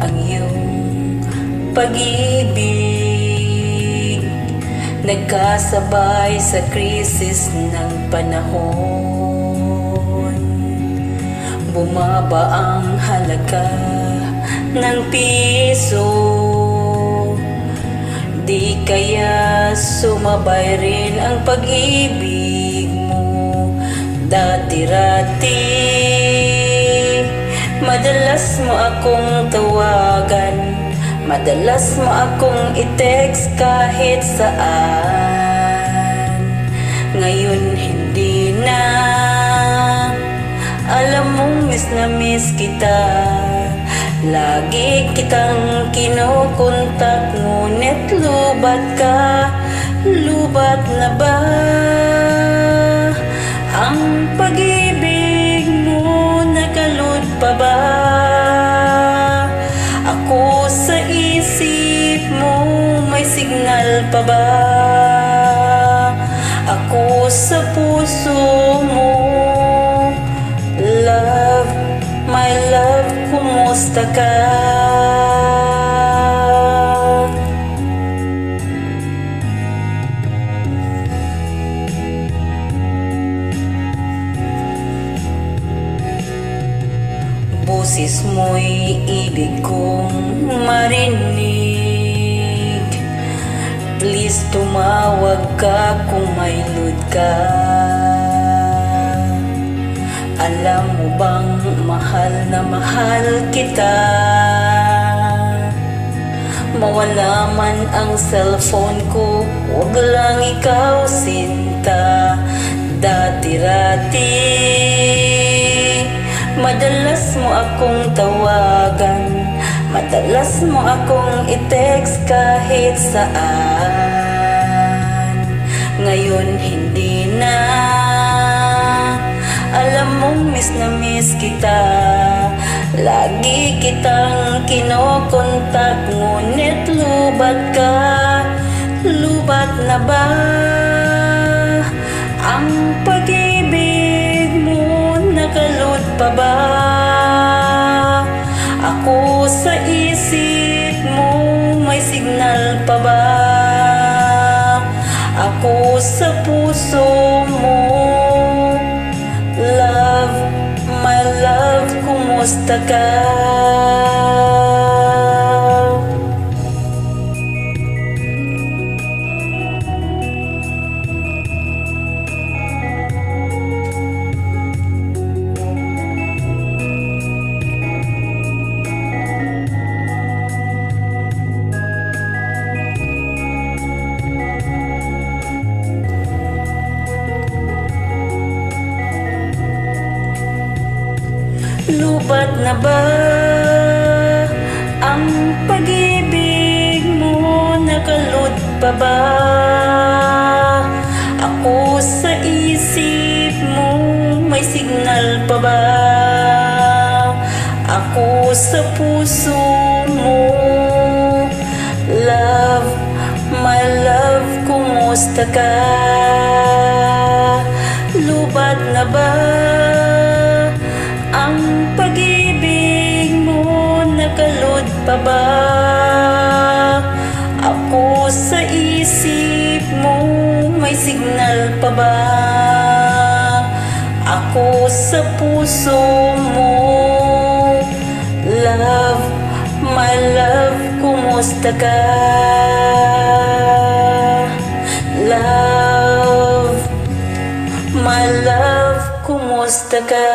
ang iyong pag-ibig. Nagkasabay sa krisis ng panahon, bumaba ang halaga ng piso. Di kaya sumabay rin ang pag-ibig mo dati-rati. Madalas mo akong tawagan, madalas mo akong i-text kahit saan. Ngayon hindi na, alam mong miss na miss kita. Lagi kitang kinukontak, ngunit lubat ka. Lubat na ba ang pag-ibig mo? Nakalud pa ba ako sa isip mo? May signal pa ba ako sa puso mo? Love, my love, kumusta ka? Boses mo'y ibig kong marinig. Please tumawag ka kung may load ka. Alam mo bang mahal na mahal kita? Mawala man ang cellphone ko, huwag lang ikaw sinta. Dati-rati madalas mo akong tawagan, madalas mo akong i-text kahit saan. Ngayon hindi na, alam mong miss na miss kita. Lagi kitang kinokontak, ngunit lubat ka. Lubat na ba ang pag-ibig mo? Nakalud pa ba ako sa isip mo? May signal pa ba ako sa puso mo? Love, my love, kumusta ka? Lubat na ba ang pag-ibig mo? Nakalud pa ba ako sa isip mo? May signal pa ba ako sa puso mo? Love, my love, kumusta ka? Lubat na ba ang pag-ibig mo? Nakalud pa ba ako sa isip mo? May signal pa ba ako sa puso mo? Love, my love, kumusta ka? Love, my love, kumusta ka?